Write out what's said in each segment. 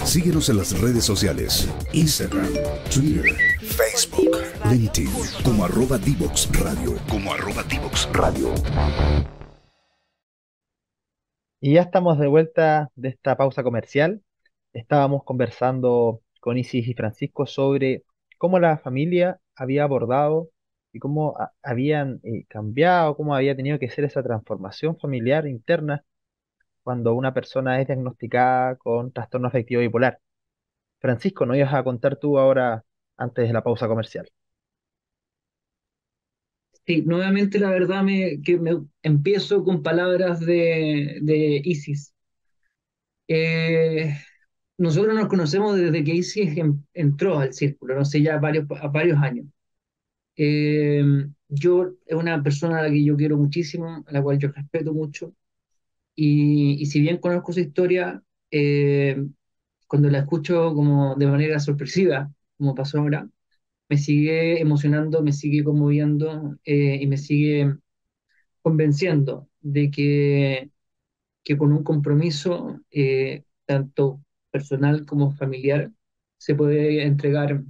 Síguenos en las redes sociales, Instagram, Twitter, Facebook, LinkedIn, como @Divox Radio, Divox Radio. Y ya estamos de vuelta de esta pausa comercial. Estábamos conversando con Isis y Francisco sobre cómo la familia había abordado y cómo habían cambiado, cómo había tenido que ser esa transformación familiar interna cuando una persona es diagnosticada con trastorno afectivo bipolar. Francisco, ¿no ibas a contar tú ahora antes de la pausa comercial? Sí, nuevamente la verdad que me empiezo con palabras de Isis. Eh, Nosotros nos conocemos desde que Isis entró al círculo, no sé, ya varios años. Eh, yo es una persona a la que yo quiero muchísimo, a la cual yo respeto mucho, y si bien conozco su historia, cuando la escucho como de manera sorpresiva, como pasó ahora, me sigue emocionando, me sigue conmoviendo y me sigue convenciendo de que con un compromiso, tanto personal como familiar, se puede entregar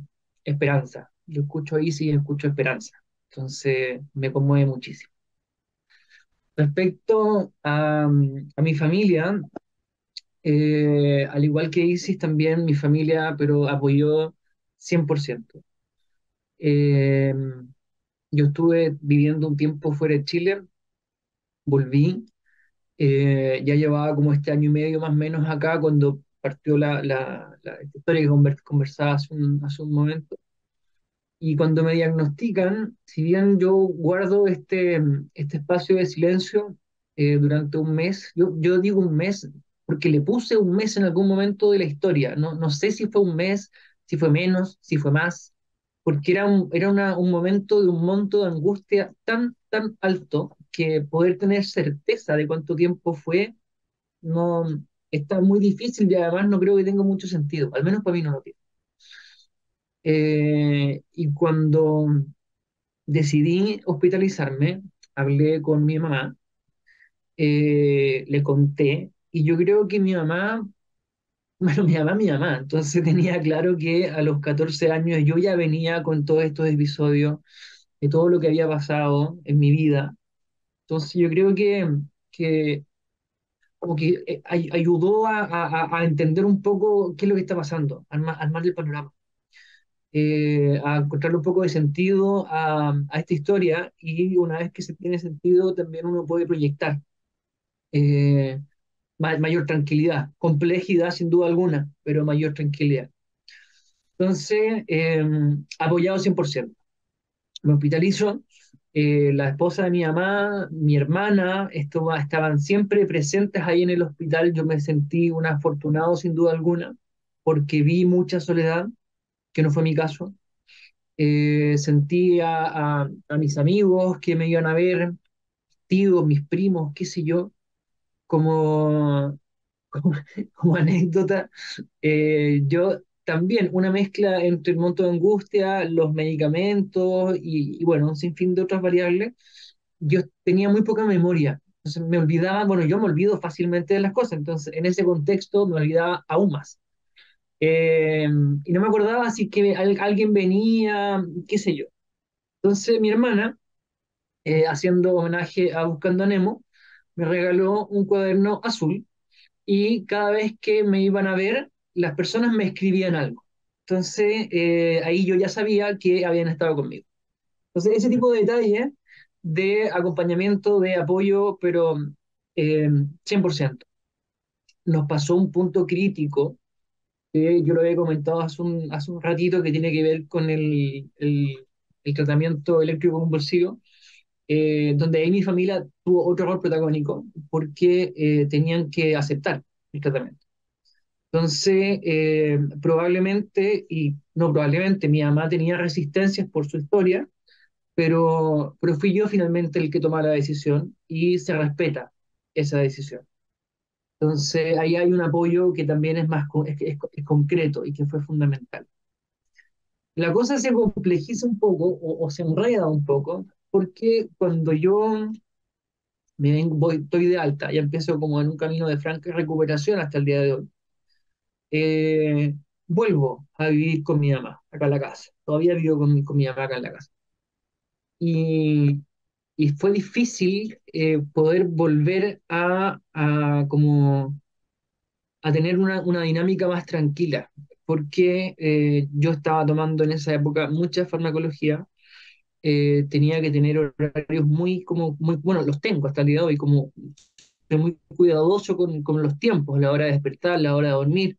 esperanza. Yo escucho ahí sí escucho esperanza. Entonces me conmueve muchísimo. Respecto a mi familia, al igual que Isis, también mi familia, pero apoyó 100%. Eh, yo estuve viviendo un tiempo fuera de Chile, volví. Ya llevaba como este año y medio más o menos acá cuando partió esta historia que conversaba hace un momento. Y cuando me diagnostican, si bien yo guardo este espacio de silencio durante un mes, yo digo un mes porque le puse un mes en algún momento de la historia. No sé si fue un mes, si fue menos, si fue más, porque un momento de un monto de angustia tan alto que poder tener certeza de cuánto tiempo fue, no, está muy difícil y además no creo que tenga mucho sentido, al menos para mí no lo tiene. Y cuando decidí hospitalizarme, hablé con mi mamá, le conté, y yo creo que mi mamá, bueno, mi mamá, entonces tenía claro que a los 14 años yo ya venía con todos estos episodios de todo lo que había pasado en mi vida. Entonces yo creo que como que ayudó a entender un poco qué es lo que está pasando, armar el panorama. A encontrarle un poco de sentido a esta historia, y una vez que se tiene sentido también uno puede proyectar eh, mayor tranquilidad, complejidad sin duda alguna, pero mayor tranquilidad. Entonces, apoyado 100%. Me hospitalizo, la esposa de mi mamá, mi hermana, estaban siempre presentes ahí en el hospital. Yo me sentí un afortunado sin duda alguna, porque vi mucha soledad, que no fue mi caso. Sentí a mis amigos que me iban a ver, tíos, mis primos, qué sé yo, como, como, como anécdota. Yo también, una mezcla entre el monto de angustia, los medicamentos y bueno, un sinfín de otras variables. Yo tenía muy poca memoria, entonces me olvidaba, bueno, yo me olvido fácilmente de las cosas, entonces en ese contexto me olvidaba aún más. Y no me acordaba si que alguien venía, qué sé yo. Entonces mi hermana, haciendo homenaje a Buscando a Nemo, me regaló un cuaderno azul, y cada vez que me iban a ver, las personas me escribían algo. Entonces ahí yo ya sabía que habían estado conmigo. Entonces ese tipo de detalles de acompañamiento, de apoyo, pero 100%. Nos pasó un punto crítico que yo lo había comentado hace un ratito, que tiene que ver con el tratamiento eléctrico convulsivo, donde ahí mi familia tuvo otro rol protagónico porque tenían que aceptar el tratamiento. Entonces, probablemente, y no probablemente, mi mamá tenía resistencias por su historia, pero fui yo finalmente el que tomó la decisión y se respeta esa decisión. Entonces, ahí hay un apoyo que también es es concreto y que fue fundamental. La cosa se complejiza un poco o se enreda un poco porque cuando yo estoy de alta y empiezo como en un camino de franca recuperación hasta el día de hoy. eh, vuelvo a vivir con mi mamá acá en la casa. Todavía vivo con mi mamá acá en la casa. Y, y fue difícil poder volver a tener una dinámica más tranquila, porque yo estaba tomando en esa época mucha farmacología, tenía que tener horarios muy, bueno, los tengo hasta el día de hoy, como soy muy cuidadoso con los tiempos, la hora de despertar, la hora de dormir,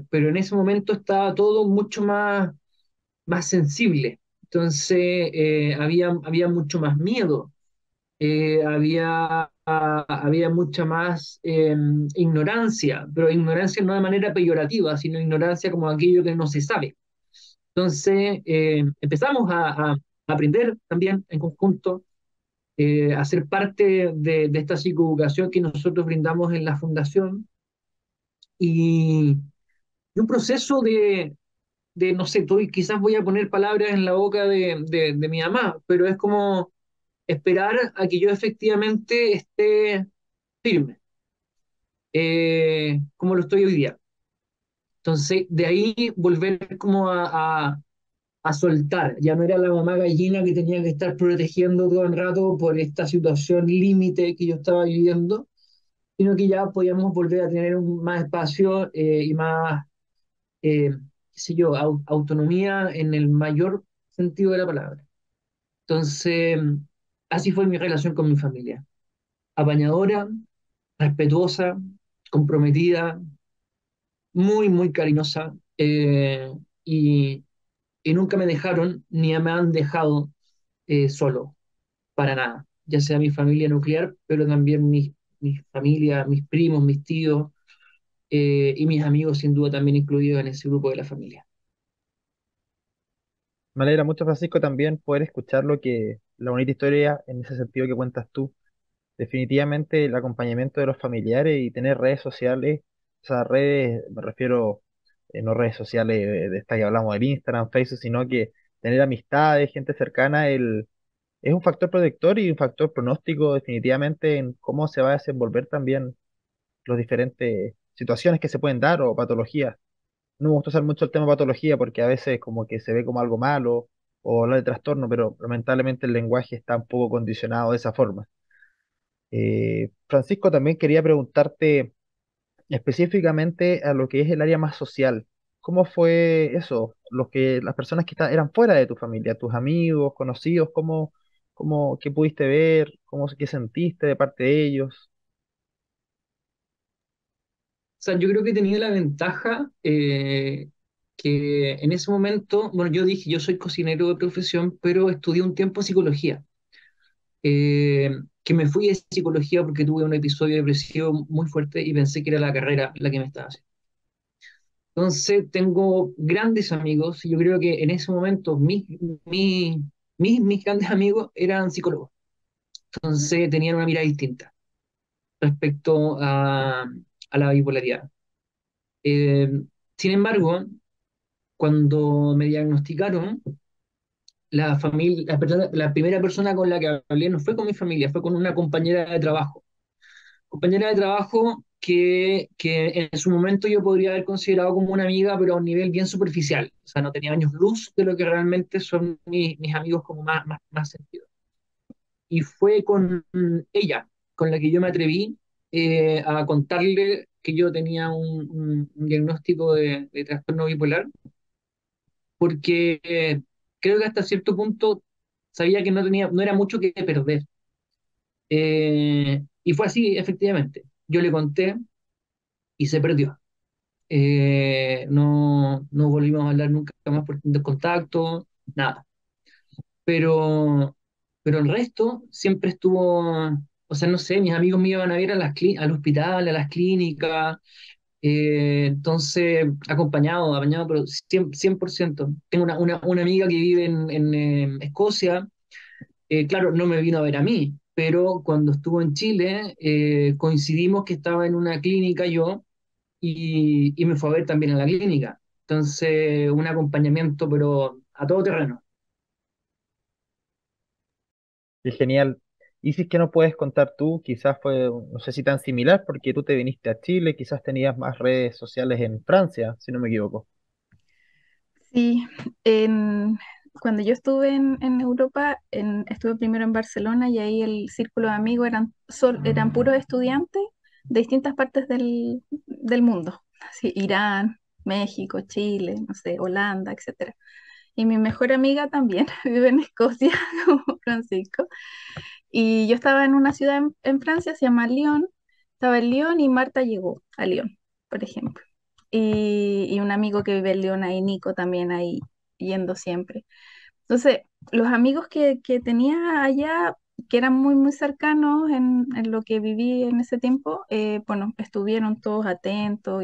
pero en ese momento estaba todo mucho más sensible. Entonces había mucho más miedo, había mucha más ignorancia, pero ignorancia no de manera peyorativa, sino ignorancia como aquello que no se sabe. Entonces empezamos a aprender también en conjunto, a ser parte de esta psicoeducación que nosotros brindamos en la fundación y un proceso no sé, quizás voy a poner palabras en la boca de mi mamá, pero es como esperar a que yo efectivamente esté firme, como lo estoy hoy día. Entonces, de ahí volver como a soltar. Ya no era la mamá gallina que tenía que estar protegiendo todo el rato por esta situación límite que yo estaba viviendo, sino que ya podíamos volver a tener más espacio y más, qué sé yo, autonomía en el mayor sentido de la palabra. Entonces, así fue mi relación con mi familia. Apañadora, respetuosa, comprometida, muy cariñosa, y, y nunca me dejaron ni me han dejado solo, para nada. Ya sea mi familia nuclear, pero también mi familia, mis primos, mis tíos y mis amigos, sin duda también incluidos en ese grupo de la familia. Me alegra mucho, Francisco, también poder escuchar la bonita historia en ese sentido que cuentas tú. Definitivamente el acompañamiento de los familiares y tener redes sociales, o sea, redes, me refiero, no redes sociales de estas que hablamos del Instagram, Facebook, sino que tener amistades, gente cercana, es un factor protector y un factor pronóstico definitivamente en cómo se va a desenvolver también las diferentes situaciones que se pueden dar o patologías. No me gusta usar mucho el tema patología porque a veces como que se ve como algo malo o hablar de trastorno, pero lamentablemente el lenguaje está un poco condicionado de esa forma. Francisco, también quería preguntarte específicamente a lo que es el área más social. ¿Cómo fue eso? Las personas que eran fuera de tu familia, tus amigos, conocidos, qué pudiste ver? ¿Qué sentiste de parte de ellos? O sea, yo creo que he tenido la ventaja que en ese momento, bueno, yo dije, yo soy cocinero de profesión, pero estudié un tiempo psicología. eh, que me fui de psicología porque tuve un episodio depresivo muy fuerte y pensé que era la carrera la que me estaba haciendo. Entonces tengo grandes amigos y yo creo que en ese momento mi- mis grandes amigos eran psicólogos. Entonces tenían una mirada distinta respecto a la bipolaridad. Eh, Sin embargo, cuando me diagnosticaron, la primera persona con la que hablé no fue con mi familia, fue con una compañera de trabajo que en su momento yo podría haber considerado como una amiga, pero a un nivel bien superficial. O sea, no tenía años luz de lo que realmente son mis amigos como más sentido. Y fue con ella con la que yo me atreví a contarle que yo tenía un diagnóstico de trastorno bipolar, porque creo que hasta cierto punto sabía que no era mucho que perder. Y fue así, efectivamente. Yo le conté y se perdió. No volvimos a hablar nunca más por contacto, nada. Pero, pero el resto siempre estuvo, o sea, no sé, mis amigos me iban a ver al hospital, a las clínicas, entonces acompañado, pero 100%. Tengo una amiga que vive en Escocia, claro, no me vino a ver a mí, pero cuando estuvo en Chile, coincidimos que estaba en una clínica yo y me fue a ver también a la clínica. Entonces, un acompañamiento, pero a todo terreno. Y genial. Y si es que no puedes contar tú, quizás fue, no sé si tan similar, porque tú te viniste a Chile, quizás tenías más redes sociales en Francia, si no me equivoco. Sí, en, cuando yo estuve en Europa, estuve primero en Barcelona y ahí el círculo de amigos eran puros estudiantes de distintas partes del mundo, así, Irán, México, Chile, no sé, Holanda, etcétera. Y mi mejor amiga también vive en Escocia, como Francisco. Y yo estaba en una ciudad en Francia, se llama Lyon. Estaba en Lyon y Marta llegó a Lyon, por ejemplo. Y un amigo que vive en Lyon ahí, Nico, también ahí yendo siempre. Entonces, los amigos que tenía allá, que eran muy, muy cercanos en lo que viví en ese tiempo, bueno, estuvieron todos atentos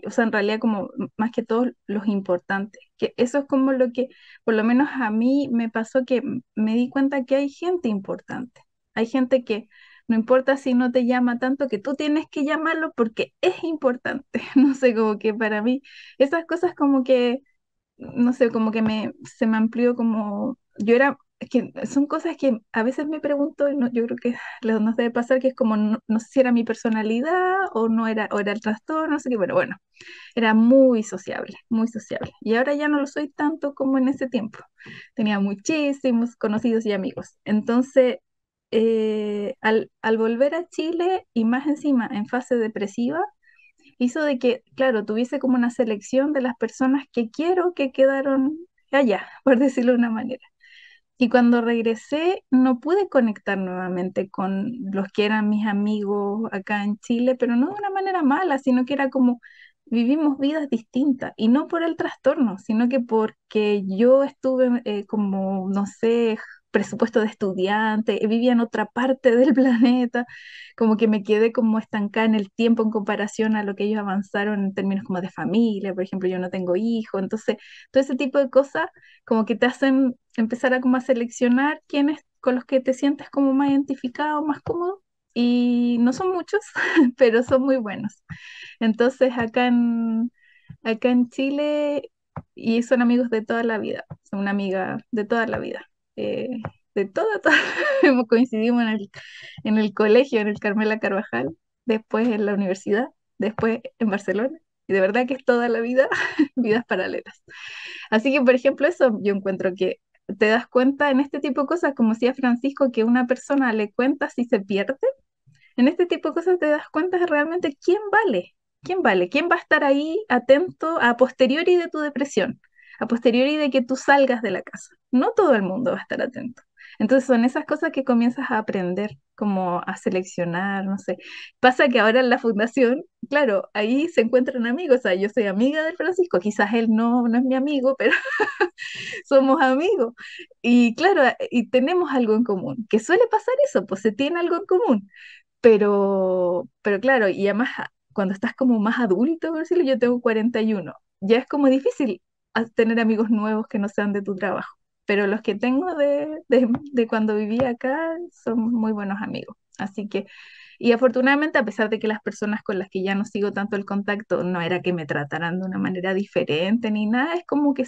o sea, en realidad como más que todos los importantes, que eso es como lo que, por lo menos a mí me pasó que me di cuenta que hay gente importante, hay gente que no importa si no te llama tanto, que tú tienes que llamarlo porque es importante, no sé, como que para mí esas cosas como que no sé, como que se me amplió como, yo era, es que son cosas que a veces me pregunto, y yo creo que nos debe pasar que es como, no sé si era mi personalidad o no era, o era el trastorno, no sé qué, pero bueno, era muy sociable, muy sociable. Y ahora ya no lo soy tanto como en ese tiempo. Tenía muchísimos conocidos y amigos. Entonces, al volver a Chile y más encima en fase depresiva, hizo de que, claro, tuviese como una selección de las personas que quiero que quedaron allá, por decirlo de una manera. Y cuando regresé, no pude conectar nuevamente con los que eran mis amigos acá en Chile, pero no de una manera mala, sino que era como vivimos vidas distintas, y no por el trastorno, sino que porque yo estuve como, no sé, presupuesto de estudiante, vivía en otra parte del planeta, como que me quedé como estancada en el tiempo en comparación a lo que ellos avanzaron en términos como de familia, por ejemplo, yo no tengo hijos, entonces todo ese tipo de cosas como que te hacen empezar a como a seleccionar quiénes con los que te sientes como más identificado, más cómodo. Y no son muchos, pero son muy buenos. Entonces acá en Chile, y son amigos de toda la vida, son una amiga de toda la vida. eh, de toda, hemos coincidimos en el colegio, en el Carmela Carvajal, después en la universidad, después en Barcelona. Y de verdad que es toda la vida, vidas paralelas. Así que, por ejemplo, eso yo encuentro que te das cuenta en este tipo de cosas, como decía Francisco, que una persona le cuenta si se pierde. En este tipo de cosas te das cuenta de realmente quién vale, quién va a estar ahí atento a posteriori de tu depresión, a posteriori de que tú salgas de la casa. No todo el mundo va a estar atento. Entonces son esas cosas que comienzas a aprender, como a seleccionar, no sé. Pasa que ahora en la fundación, claro, ahí se encuentran amigos, o sea, yo soy amiga del Francisco, quizás él no es mi amigo, pero somos amigos. Y claro, y tenemos algo en común, que suele pasar eso, pues se tiene algo en común. Pero claro, y además cuando estás como más adulto, por decirlo, yo tengo 41, ya es como difícil tener amigos nuevos que no sean de tu trabajo. Pero los que tengo de cuando vivía acá son muy buenos amigos. Así que, y afortunadamente, a pesar de que las personas con las que ya no sigo tanto el contacto, no era que me trataran de una manera diferente ni nada, es como que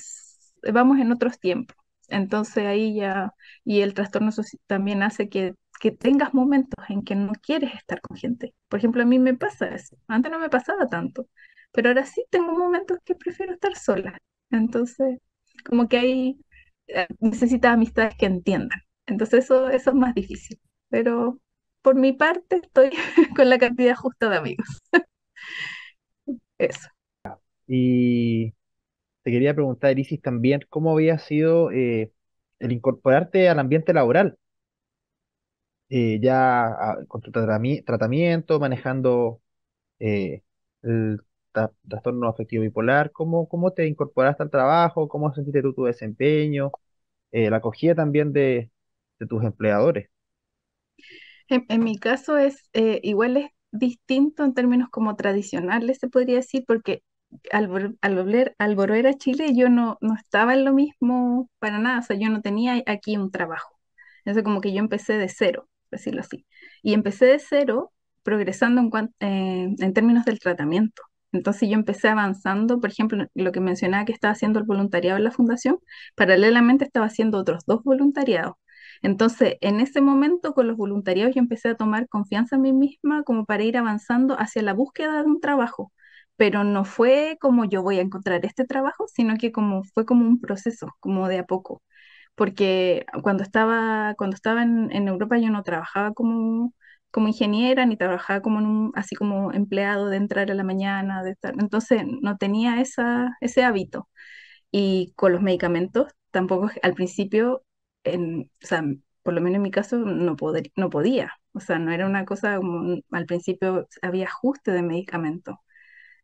vamos en otros tiempos. Entonces ahí ya, y el trastorno también hace que tengas momentos en que no quieres estar con gente. Por ejemplo, a mí me pasa eso. Antes no me pasaba tanto, pero ahora sí tengo momentos que prefiero estar sola. Entonces, como que ahí necesitas amistades que entiendan. Entonces eso es más difícil. Pero por mi parte estoy con la cantidad justa de amigos. Eso. Y te quería preguntar, Isis, también, ¿cómo había sido el incorporarte al ambiente laboral? Ya con tu tratamiento, manejando eh, el trastorno afectivo bipolar, ¿cómo te incorporaste al trabajo? ¿Cómo sentiste tú tu desempeño? La acogida también de tus empleadores. En mi caso igual es distinto en términos como tradicionales, se podría decir, porque al volver a Chile yo no estaba en lo mismo para nada, o sea, yo no tenía aquí un trabajo. Entonces como que yo empecé de cero, por decirlo así. Y empecé de cero progresando en términos del tratamiento. Entonces yo empecé avanzando, por ejemplo, lo que mencionaba que estaba haciendo el voluntariado en la fundación, paralelamente estaba haciendo otros dos voluntariados. Entonces, en ese momento, con los voluntariados, yo empecé a tomar confianza en mí misma como para ir avanzando hacia la búsqueda de un trabajo. Pero no fue como yo voy a encontrar este trabajo, sino que como fue como un proceso, como de a poco. Porque cuando estaba en Europa yo no trabajaba como ingeniera, ni trabajaba como así como empleado de entrar a la mañana, de estar, entonces no tenía ese hábito. Y con los medicamentos, tampoco al principio, o sea, por lo menos en mi caso, no podía. O sea, no era una cosa como, al principio había ajuste de medicamentos.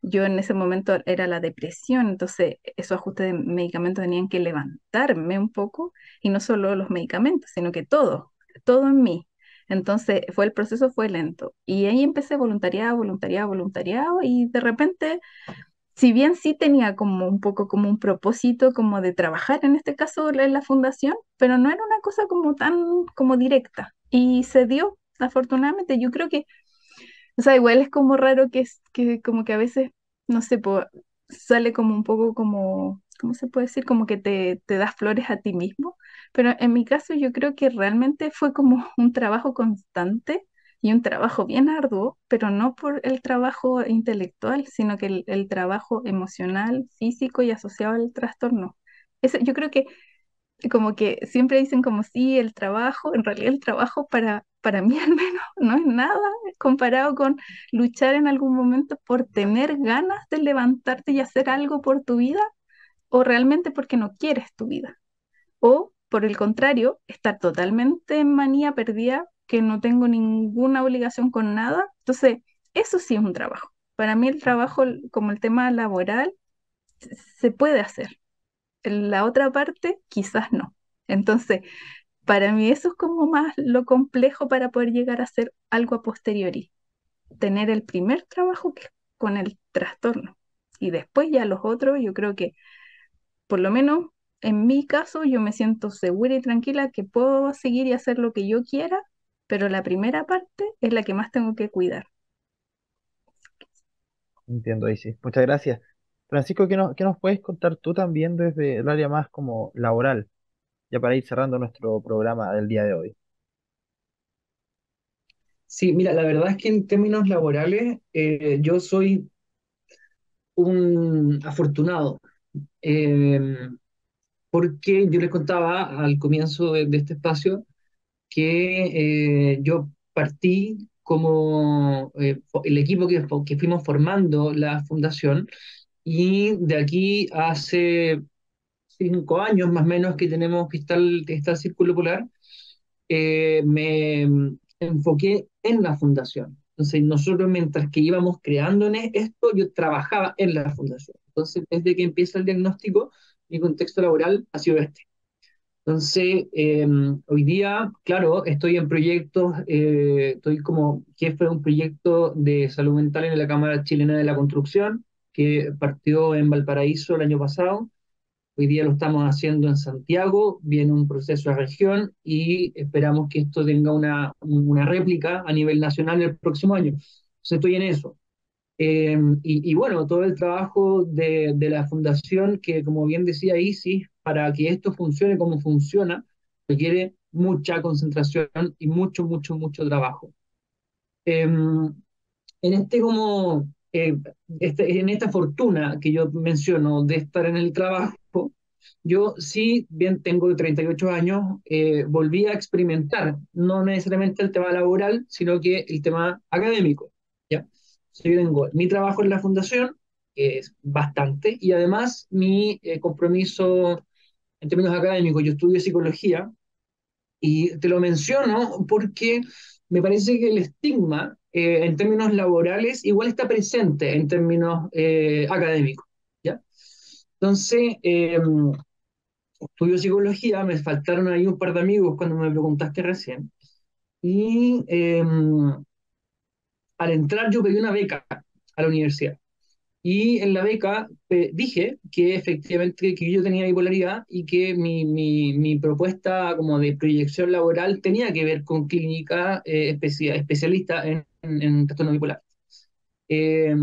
Yo en ese momento era la depresión, entonces esos ajustes de medicamentos tenían que levantarme un poco, y no solo los medicamentos, sino que todo en mí. Entonces el proceso fue lento. Y ahí empecé voluntariado, voluntariado, voluntariado, y de repente, si bien sí tenía como un poco como un propósito como de trabajar en este caso en la fundación, pero no era una cosa como tan como directa. Y se dio, afortunadamente. Yo creo que, o sea, igual es como raro que como que a veces, no sé, sale como un poco como, ¿cómo se puede decir? Como que te das flores a ti mismo. Pero en mi caso yo creo que realmente fue como un trabajo constante y un trabajo bien arduo, pero no por el trabajo intelectual, sino que el trabajo emocional, físico y asociado al trastorno. Yo creo que como que siempre dicen como sí, el trabajo, en realidad el trabajo para mí al menos no es nada comparado con luchar en algún momento por tener ganas de levantarte y hacer algo por tu vida, o realmente porque no quieres tu vida, o por el contrario, estar totalmente en manía perdida, que no tengo ninguna obligación con nada. Entonces, eso sí es un trabajo. Para mí el trabajo, como el tema laboral, se puede hacer. En la otra parte, quizás no. Entonces, para mí eso es como más lo complejo para poder llegar a hacer algo a posteriori. Tener el primer trabajo que es con el trastorno. Y después ya los otros, yo creo que, por lo menos en mi caso, yo me siento segura y tranquila que puedo seguir y hacer lo que yo quiera, pero la primera parte es la que más tengo que cuidar. Entiendo, ahí sí. Muchas gracias. Francisco, qué nos puedes contar tú también desde el área más como laboral, ya para ir cerrando nuestro programa del día de hoy? Sí, mira, la verdad es que en términos laborales yo soy un afortunado, eh, porque yo les contaba al comienzo de este espacio que yo partí como el equipo que fuimos formando la fundación, y de aquí hace 5 años más o menos que tenemos que está el Círculo Polar. Me enfoqué en la fundación. Entonces, nosotros mientras que íbamos creando en esto, yo trabajaba en la fundación. Entonces, desde que empieza el diagnóstico, mi contexto laboral ha sido este. Entonces, hoy día, claro, estoy en proyectos, estoy como jefe de un proyecto de salud mental en la Cámara Chilena de la Construcción, que partió en Valparaíso el año pasado. Hoy día lo estamos haciendo en Santiago, viene un proceso de región y esperamos que esto tenga una réplica a nivel nacional el próximo año. Entonces estoy en eso. Y bueno, todo el trabajo de la fundación, que como bien decía Isis, para que esto funcione como funciona, requiere mucha concentración y mucho, mucho, mucho trabajo. En este como, en esta fortuna que yo menciono de estar en el trabajo, yo sí, bien tengo 38 años, volví a experimentar, no necesariamente el tema laboral, sino que el tema académico, ¿ya? So, yo tengo mi trabajo en la fundación, que es bastante, y además mi compromiso en términos académicos. Yo estudio psicología, y te lo menciono porque me parece que el estigma en términos laborales igual está presente en términos académicos, ¿ya? Entonces, estudio psicología, me faltaron ahí un par de amigos cuando me preguntaste recién, y al entrar yo pedí una beca a la universidad. Y en la beca dije que efectivamente que yo tenía bipolaridad y que mi propuesta como de proyección laboral tenía que ver con clínica especialista en trastorno bipolar. Eh,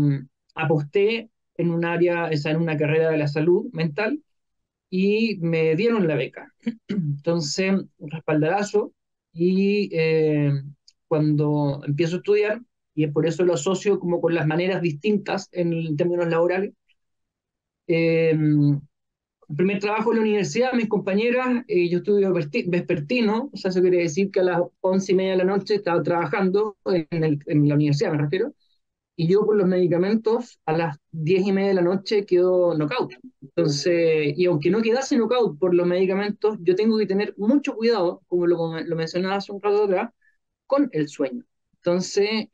Aposté en un área, o sea, en una carrera de la salud mental, y me dieron la beca. Entonces, un respaldarazo y cuando empiezo a estudiar, y es por eso lo asocio como con las maneras distintas en términos laborales, el primer trabajo en la universidad, mis compañeras, yo estudio vespertino, o sea, eso quiere decir que a las 11:30 de la noche estaba trabajando en la universidad, me refiero, y yo por los medicamentos a las 10:30 de la noche quedo knockout. Entonces, y aunque no quedase knockout por los medicamentos, yo tengo que tener mucho cuidado, como lo mencionaba hace un rato atrás, con el sueño. Entonces,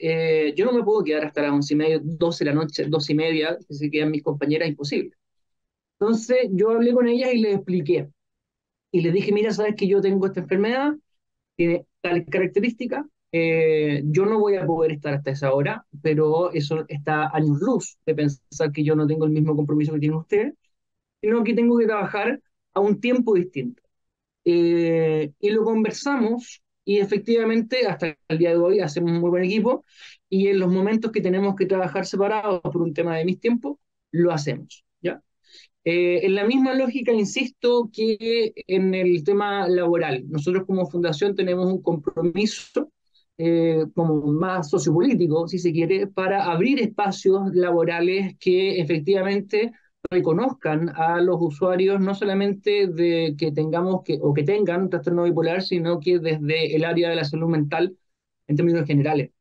yo no me puedo quedar hasta las 11:30, 12 de la noche, 12:30, que se quedan mis compañeras, imposible. Entonces, yo hablé con ellas y les expliqué. Y les dije, mira, sabes que yo tengo esta enfermedad, tiene tal característica, yo no voy a poder estar hasta esa hora, pero eso está a años luz de pensar que yo no tengo el mismo compromiso que tienen ustedes, sino que tengo que trabajar a un tiempo distinto. Y lo conversamos y efectivamente hasta el día de hoy hacemos un muy buen equipo y en los momentos que tenemos que trabajar separados por un tema de mis tiempos, lo hacemos, ¿ya? En la misma lógica, insisto, que en el tema laboral. Nosotros como fundación tenemos un compromiso como más sociopolítico, si se quiere, para abrir espacios laborales que efectivamente reconozcan a los usuarios no solamente de que tengamos que, o que tengan trastorno bipolar, sino que desde el área de la salud mental en términos generales.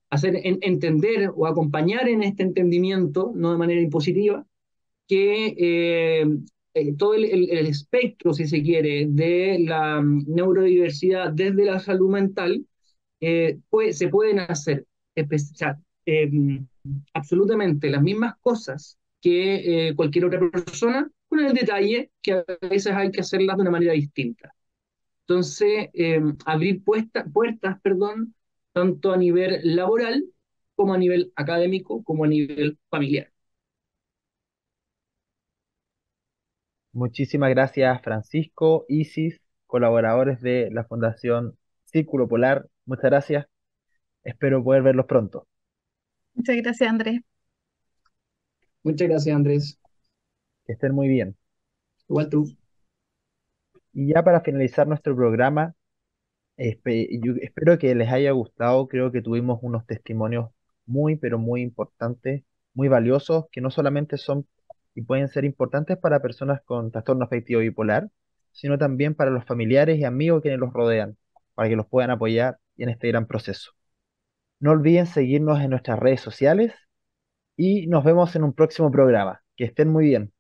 Hacer entender o acompañar en este entendimiento, no de manera impositiva, que todo el espectro, si se quiere, de la neurodiversidad desde la salud mental, se pueden hacer o sea, eh, absolutamente las mismas cosas que cualquier otra persona, con el detalle que a veces hay que hacerlas de una manera distinta. Entonces, abrir puertas, perdón, tanto a nivel laboral como a nivel académico, como a nivel familiar. Muchísimas gracias, Francisco, Isis, colaboradores de la Fundación Círculo Polar. Muchas gracias. Espero poder verlos pronto. Muchas gracias, Andrés. Muchas gracias, Andrés. Que estén muy bien. Igual tú. Y ya para finalizar nuestro programa, yo espero que les haya gustado. Creo que tuvimos unos testimonios muy, pero muy importantes, muy valiosos, que no solamente son y pueden ser importantes para personas con trastorno afectivo bipolar, sino también para los familiares y amigos quienes los rodean, para que los puedan apoyar en este gran proceso. No olviden seguirnos en nuestras redes sociales y nos vemos en un próximo programa. Que estén muy bien.